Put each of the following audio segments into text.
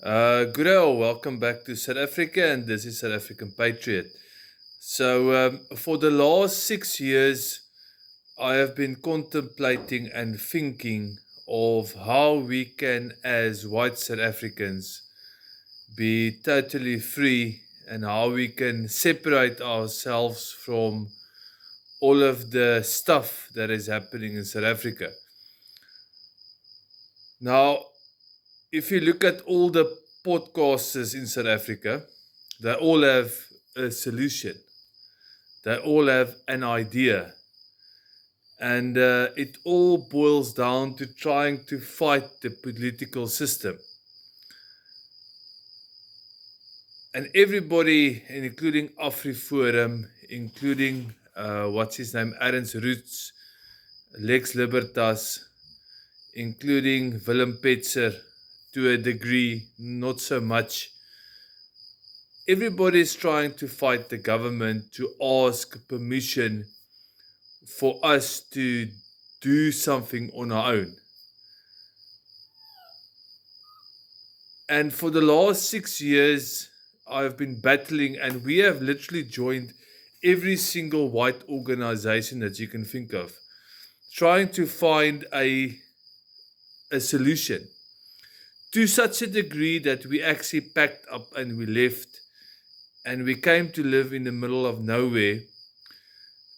Good day, welcome back to South Africa, and this is South African Patriot. For the last 6 years, I have been contemplating and thinking of how we can, as white South Africans, be totally free and how we can separate ourselves from all of the stuff that is happening in South Africa. Now, if you look at all the podcasters in South Africa, they all have a solution. They all have an idea. And it all boils down to trying to fight the political system. And everybody, including AfriForum, including what's his name, Ernst Roots, Lex Libertas, including Willem Petzer, to a degree, not so much. Everybody is trying to fight the government to ask permission for us to do something on our own. And for the last 6 years, I've been battling, and we have literally joined every single white organization that you can think of, trying to find a solution to such a degree that we actually packed up and we left and we came to live in the middle of nowhere,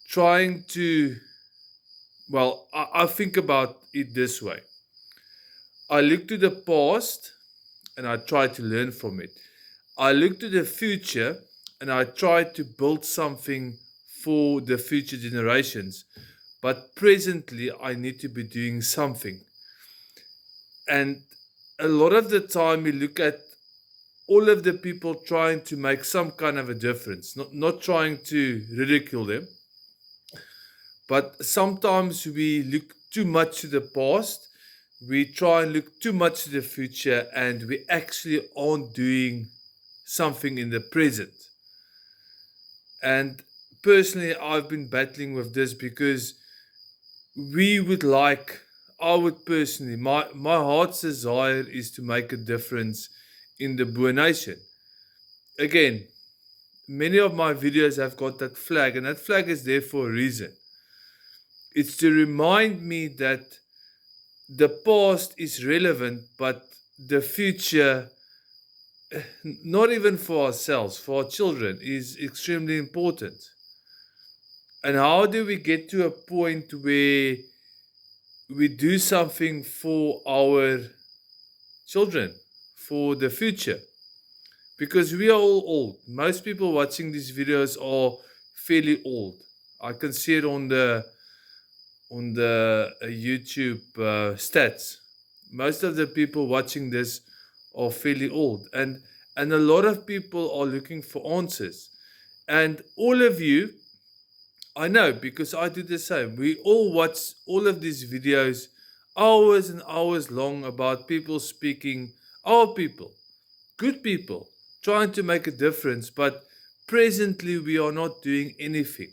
trying to, I think about it this way. I look to the past and I try to learn from it. I look to the future and I try to build something for the future generations. But presently, I need to be doing something. And a lot of the time, we look at all of the people trying to make some kind of a difference, not trying to ridicule them. But sometimes we look too much to the past, we try and look too much to the future, and we actually aren't doing something in the present. And personally, I've been battling with this because we would like, I would personally, my heart's desire is to make a difference in the Boer Nation. Again, many of my videos have got that flag, and that flag is there for a reason. It's to remind me that the past is relevant, but the future, not even for ourselves, for our children, is extremely important. And how do we get to a point where we do something for our children, for the future? Because we are all old. Most people watching these videos are fairly old. I can see it on the YouTube stats. Most of the people watching this are fairly old, and a lot of people are looking for answers. And all of you, I know, because I do the same. We all watch all of these videos, hours and hours long, about people speaking, our people, good people, trying to make a difference, but presently we are not doing anything.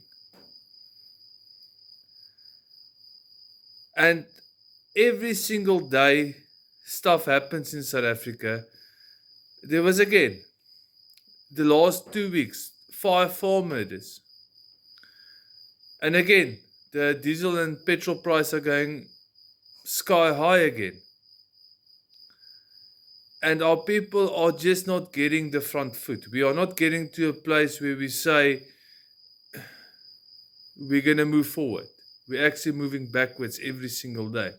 And every single day, stuff happens in South Africa. There was again, the last 2 weeks, 5 farm murders. And again, the diesel and petrol price are going sky high again. And our people are just not getting the front foot. We are not getting to a place where we say, we're going to move forward. We're actually moving backwards every single day.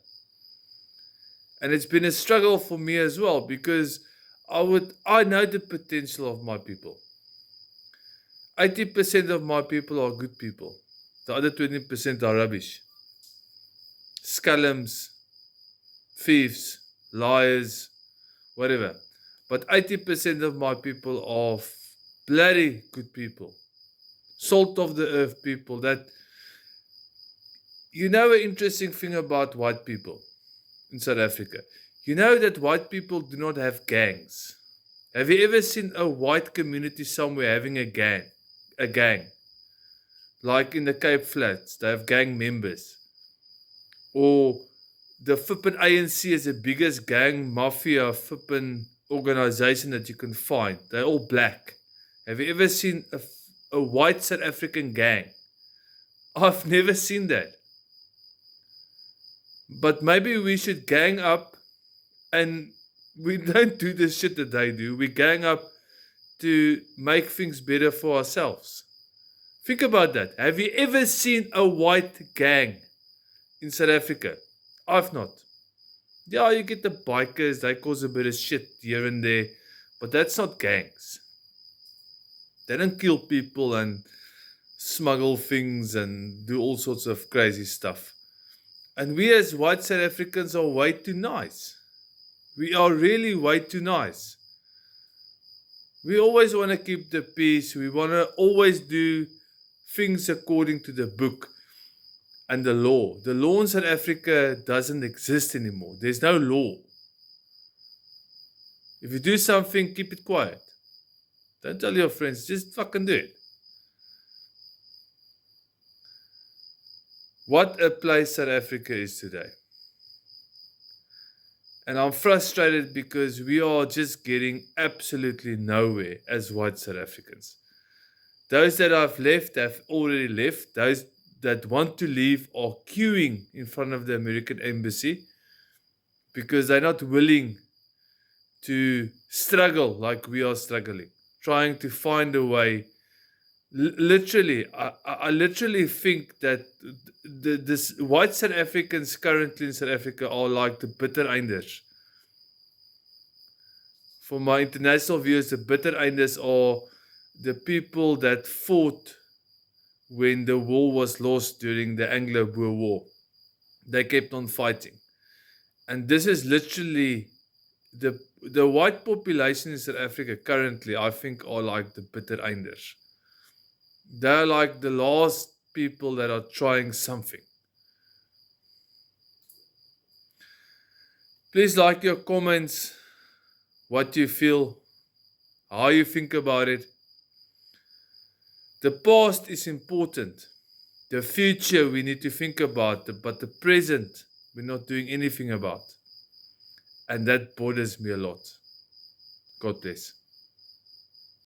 And it's been a struggle for me as well, because I know the potential of my people. 80% of my people are good people. The other 20% are rubbish. Scallums, thieves, liars, whatever. But 80% of my people are bloody good people. Salt of the earth people. That, you know, an interesting thing about white people in South Africa. You know that white people do not have gangs. Have you ever seen a white community somewhere having a gang? A gang. Like in the Cape Flats, they have gang members. Or the flippin' ANC is the biggest gang mafia flippin' organization that you can find. They're all black. Have you ever seen a white South African gang? I've never seen that. But maybe we should gang up and we don't do the shit that they do. We gang up to make things better for ourselves. Think about that. Have you ever seen a white gang in South Africa? I've not. Yeah, you get the bikers, they cause a bit of shit here and there, but that's not gangs. They don't kill people and smuggle things and do all sorts of crazy stuff. And we as white South Africans are way too nice. We are really way too nice. We always want to keep the peace. We want to always do things according to the book and the law. The law in South Africa doesn't exist anymore. There's no law. If you do something, keep it quiet. Don't tell your friends, just fucking do it. What a place South Africa is today. And I'm frustrated because we are just getting absolutely nowhere as white South Africans. Those that have left have already left. Those that want to leave are queuing in front of the American embassy because they're not willing to struggle like we are struggling, trying to find a way. Literally, I literally think that this white South Africans currently in South Africa are like the bitter einders. For my international viewers, the bitter einders are the people that fought when the war was lost during the Anglo-Boer War. They kept on fighting. And this is literally the white population in South Africa currently, I think, are like the bitter einders. They're like the last people that are trying something. Please like your comments, what you feel, how you think about it. The past is important. The future we need to think about, but the present we're not doing anything about. And that bothers me a lot. God bless.